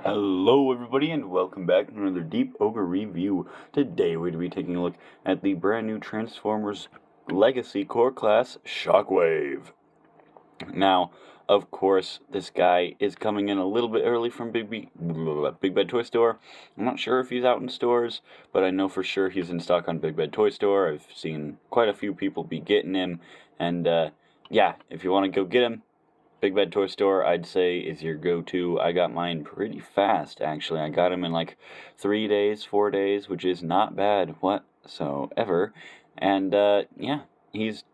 Hello everybody and welcome back to another Deep Oger review. Today we're going to be taking a look at the brand new Transformers Legacy Core Class Shockwave. Now, of course, this guy is coming in a little bit early from Big Bad Toy Store. I'm not sure if he's out in stores, but I know for sure he's in stock on Big Bad Toy Store. I've seen quite a few people be getting him, and yeah, if you want to go get him, Big Bad Toy Store, I'd say, is your go-to. I got mine pretty fast, actually. I got him in like 3 days, 4 days, which is not bad whatsoever. And yeah, he's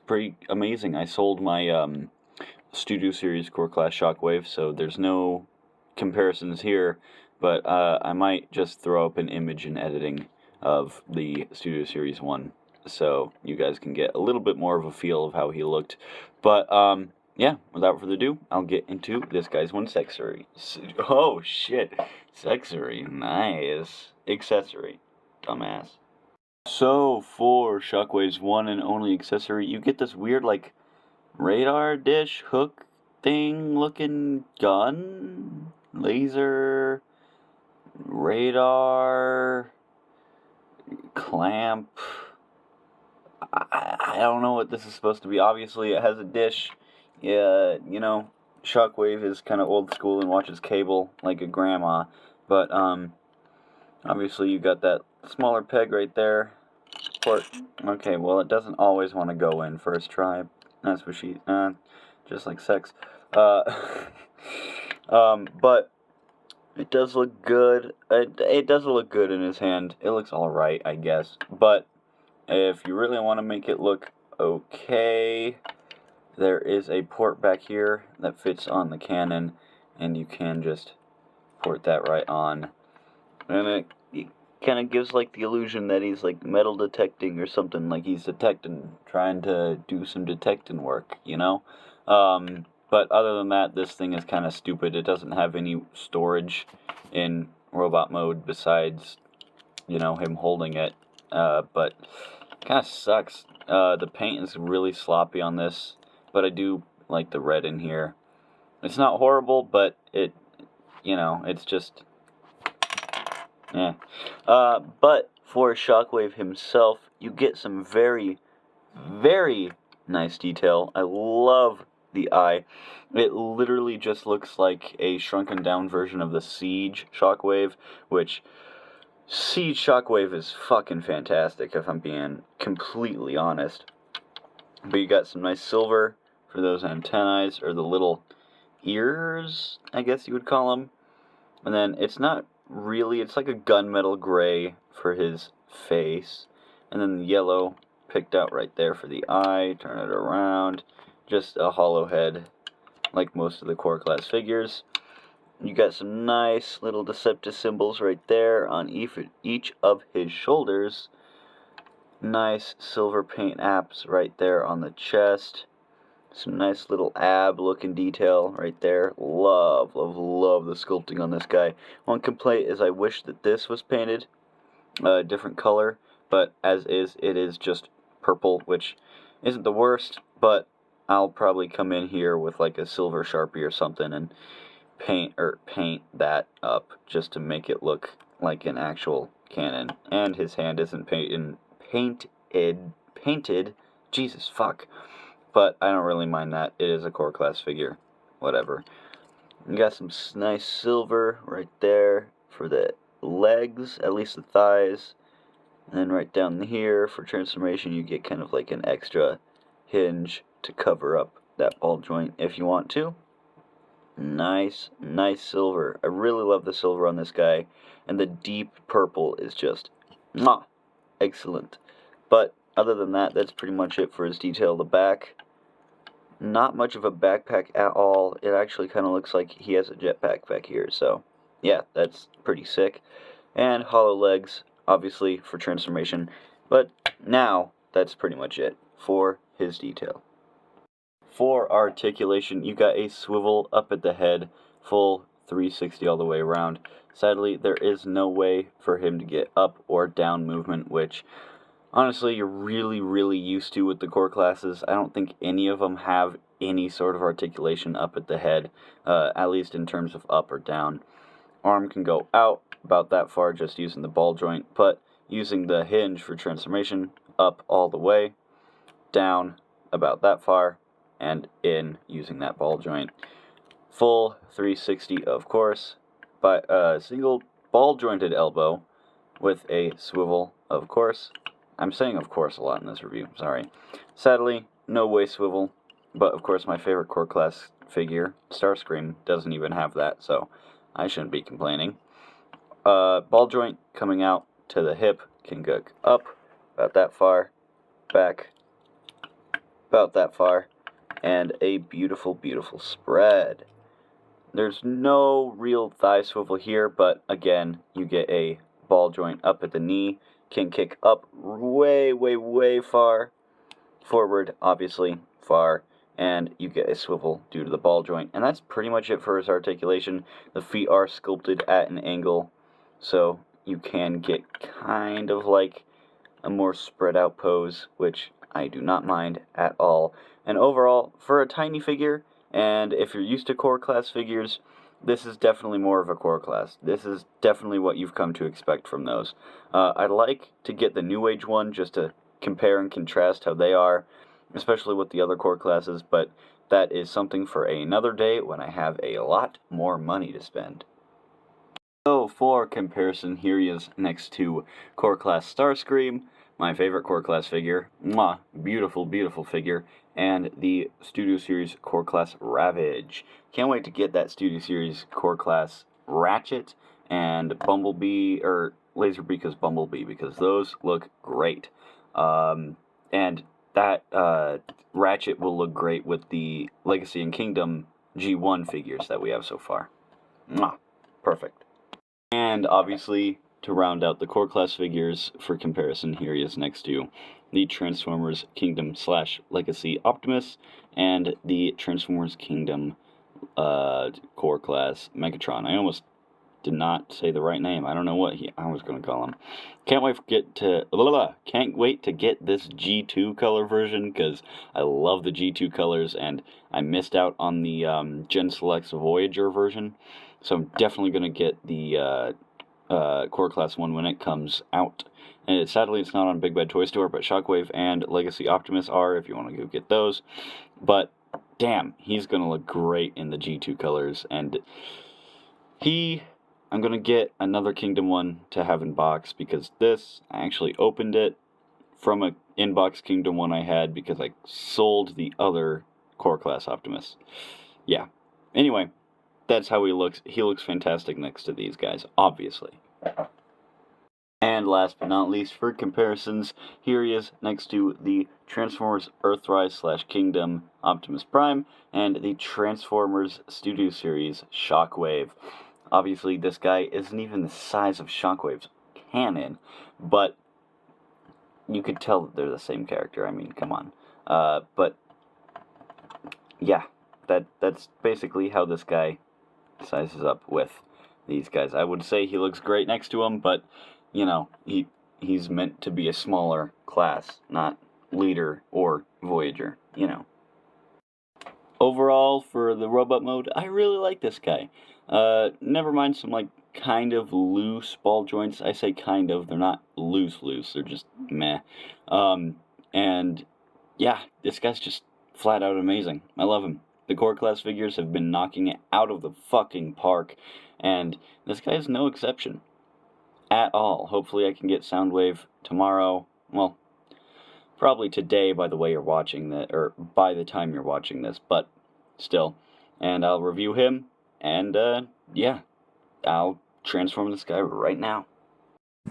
pretty amazing. I sold my Studio Series Core Class Shockwave, so there's no comparisons here. But I might just throw up an image in editing of the Studio Series one, so you guys can get a little bit more of a feel of how he looked. But yeah, without further ado, I'll get into this guy's one accessory. Oh, shit. Accessory. Nice. Accessory. Dumbass. So, for Shockwave's one and only accessory, you get this weird, like, radar dish hook thing looking gun? Laser. Radar. Clamp. I don't know what this is supposed to be. Obviously, it has a dish. Yeah, you know, Shockwave is kind of old school and watches cable like a grandma. But, obviously you got that smaller peg right there. Port. Okay, well, it doesn't always want to go in first try. That's what she, just like sex. But it does look good. It doesn't look good in his hand. It looks alright, I guess. But if you really want to make it look okay, there is a port back here that fits on the cannon, and you can just port that right on. And it kind of gives like the illusion that he's like metal detecting or something, like he's trying to do some detecting work, you know? But other than that, this thing is kind of stupid. It doesn't have any storage in robot mode besides, you know, him holding it. But kind of sucks. The paint is really sloppy on this, but I do like the red in here. It's not horrible, but you know, it's just, but for Shockwave himself, you get some very, very nice detail. I love the eye. It literally just looks like a shrunken down version of the Siege Shockwave, which Siege Shockwave is fucking fantastic, if I'm being completely honest. But you got some nice silver for those antennae, or the little ears, I guess you would call them. And then it's not really, it's like a gunmetal gray for his face. And then the yellow picked out right there for the eye. Turn it around. Just a hollow head, like most of the core class figures. You got some nice little Deceptive symbols right there on each of his shoulders. Nice silver paint apps right there on the chest. Some nice little ab looking detail right there. Love, love, love the sculpting on this guy. One complaint is I wish that this was painted a different color, but as is, it is just purple, which isn't the worst, but I'll probably come in here with like a silver Sharpie or something and paint that up just to make it look like an actual cannon. And his hand isn't painted. Jesus fuck. But I don't really mind that. It is a core class figure. Whatever. You got some nice silver right there for the legs, at least the thighs. And then right down here for transformation, you get kind of like an extra hinge to cover up that ball joint if you want to. Nice, nice silver. I really love the silver on this guy. And the deep purple is just mwah, excellent. But other than that, that's pretty much it for his detail. The back, not much of a backpack at all. It actually kind of looks like he has a jetpack back here. So, yeah, that's pretty sick. And hollow legs, obviously, for transformation. But now, that's pretty much it for his detail. For articulation, you got a swivel up at the head, full 360 all the way around. Sadly, there is no way for him to get up or down movement, which honestly you're really, really used to with the core classes. I don't think any of them have any sort of articulation up at the head, at least in terms of up or down. arm can go out about that far just using the ball joint, but using the hinge for transformation, up all the way, down about that far, and in using that ball joint. Full 360, of course, by a single ball jointed elbow with a swivel, of course. I'm saying of course a lot in this review, sorry. Sadly, no waist swivel, but of course my favorite core class figure, Starscream, doesn't even have that, so I shouldn't be complaining. Ball joint coming out to the hip can go up about that far, back about that far, and a beautiful, beautiful spread. There's no real thigh swivel here, but again, you get a ball joint up at the knee, can kick up way, way, way far, forward, obviously, far, and you get a swivel due to the ball joint. And that's pretty much it for his articulation. The feet are sculpted at an angle, so you can get kind of like a more spread out pose, which I do not mind at all. And overall, for a tiny figure, and if you're used to core class figures, this is definitely more of a core class. This is definitely what you've come to expect from those. I'd like to get the New Age one just to compare and contrast how they are, especially with the other core classes, but that is something for another day when I have a lot more money to spend. So for comparison, here he is next to core class Starscream, my favorite core class figure, mwah, beautiful, beautiful figure, and the Studio Series core class Ravage. Can't wait to get that Studio Series core class Ratchet and Bumblebee, or Laserbeak Bumblebee, because those look great. And that Ratchet will look great with the Legacy and Kingdom G1 figures that we have so far. Mwah, perfect. And obviously, to round out the core class figures for comparison, here he is next to the Transformers Kingdom / Legacy Optimus and the Transformers Kingdom core class Megatron. I almost did not say the right name. I don't know what I was going to call him. Can't wait to get this G2 color version, because I love the G2 colors, and I missed out on the Gen Selects Voyager version. So I'm definitely going to get the Core Class 1 when it comes out. And sadly, it's not on Big Bad Toy Store, but Shockwave and Legacy Optimus are if you want to go get those. But damn, he's going to look great in the G2 colors. And I'm going to get another Kingdom one to have in box, because this, I actually opened it from a in-box Kingdom one I had because I sold the other Core Class Optimus. Yeah. Anyway, that's how he looks. He looks fantastic next to these guys, obviously. And last but not least, for comparisons, here he is next to the Transformers Earthrise / Kingdom Optimus Prime and the Transformers Studio Series Shockwave. Obviously, this guy isn't even the size of Shockwave's cannon, but you could tell that they're the same character. I mean, come on. But yeah, that's basically how this guy sizes up with these guys. I would say he looks great next to him, but you know, he's meant to be a smaller class, not Leader or Voyager, you know. Overall, for the robot mode, I really like this guy. Never mind some like kind of loose ball joints. I say kind of, they're not loose, they're just meh. And yeah, this guy's just flat out amazing. I love him. The core class figures have been knocking it out of the fucking park, and this guy is no exception at all. Hopefully I can get Soundwave tomorrow. Well, probably today by the way you're watching that, or by the time you're watching this, but still. And I'll review him, and yeah, I'll transform this guy right now.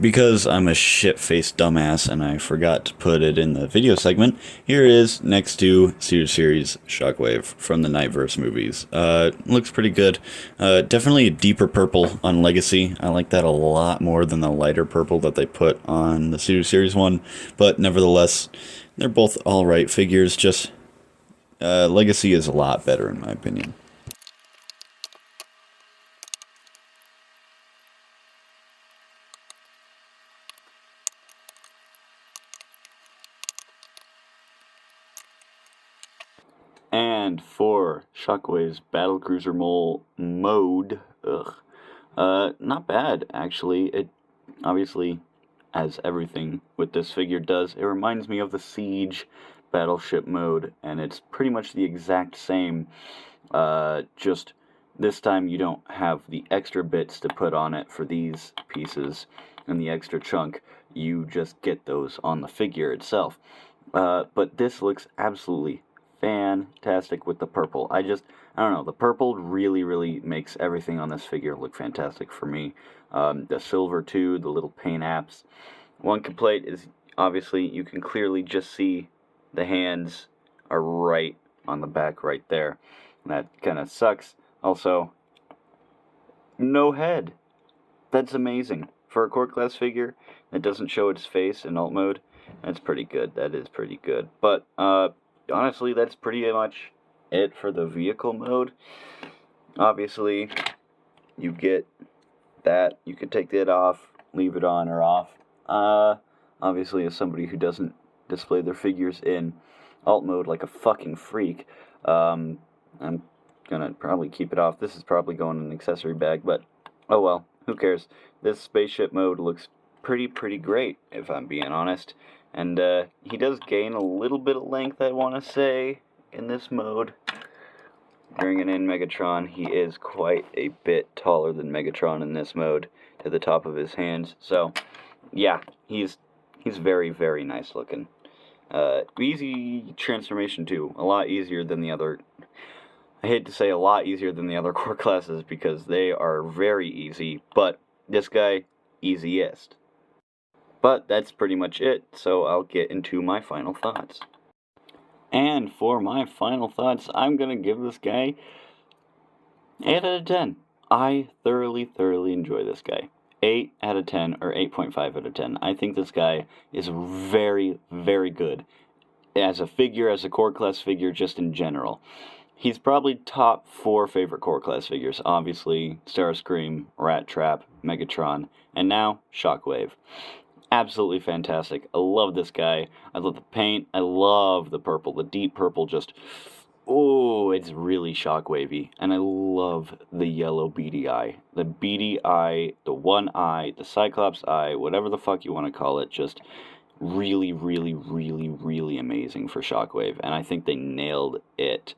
Because I'm a shit-faced dumbass and I forgot to put it in the video segment, here it is next to Studio Series Shockwave from the Nightverse movies. Looks pretty good. Definitely a deeper purple on Legacy. I like that a lot more than the lighter purple that they put on the Studio Series one, but nevertheless, they're both alright figures, just Legacy is a lot better in my opinion. And for Shockwave's Battlecruiser mode, Not bad, actually. It obviously, as everything with this figure does, it reminds me of the Siege battleship mode, and it's pretty much the exact same. Just this time you don't have the extra bits to put on it for these pieces and the extra chunk. You just get those on the figure itself. But this looks absolutely fantastic with the purple. I don't know, the purple really makes everything on this figure look fantastic for me. The silver too, the little paint apps. One complaint is obviously you can clearly just see the hands are right on the back right there. That kind of sucks. Also, no head. That's amazing. For a core class figure that doesn't show its face in alt mode, that's pretty good. That is pretty good. But, honestly, that's pretty much it for the vehicle mode. Obviously, you get that. You can take that off, leave it on or off. Obviously, as somebody who doesn't display their figures in alt mode like a fucking freak, I'm gonna probably keep it off. This is probably going in an accessory bag, but oh well, who cares? This spaceship mode looks pretty great, if I'm being honest. And he does gain a little bit of length, I want to say, in this mode. Bringing in Megatron, he is quite a bit taller than Megatron in this mode, to the top of his hands. So, yeah, he's very nice looking. Easy transformation too, a lot easier than the other. I hate to say a lot easier than the other core classes because they are very easy, but this guy, easiest. But that's pretty much it, so I'll get into my final thoughts. And for my final thoughts, I'm going to give this guy 8 out of 10. I thoroughly enjoy this guy. 8 out of 10 or 8.5 out of 10. I think this guy is very good as a figure, as a core class figure, just in general. He's probably top 4 favorite core class figures. Obviously, Starscream, Rat Trap, Megatron, and now Shockwave. Absolutely fantastic. I love this guy. I love the paint. I love the purple. The deep purple just... oh, it's really shockwavy. And I love the yellow beady eye. The beady eye, the one eye, the Cyclops eye, whatever the fuck you want to call it, just really amazing for Shockwave. And I think they nailed it.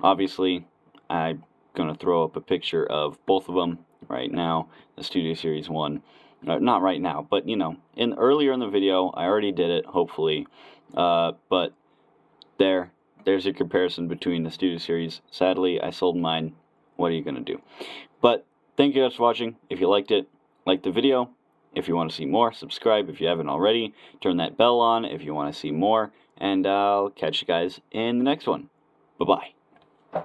Obviously, I'm going to throw up a picture of both of them right now. The Studio Series 1. Not right now, but, you know, earlier in the video, I already did it, hopefully. But there's a comparison between the Studio Series. Sadly, I sold mine. What are you going to do? But thank you guys for watching. If you liked it, like the video. If you want to see more, subscribe if you haven't already. Turn that bell on if you want to see more. And I'll catch you guys in the next one. Bye-bye.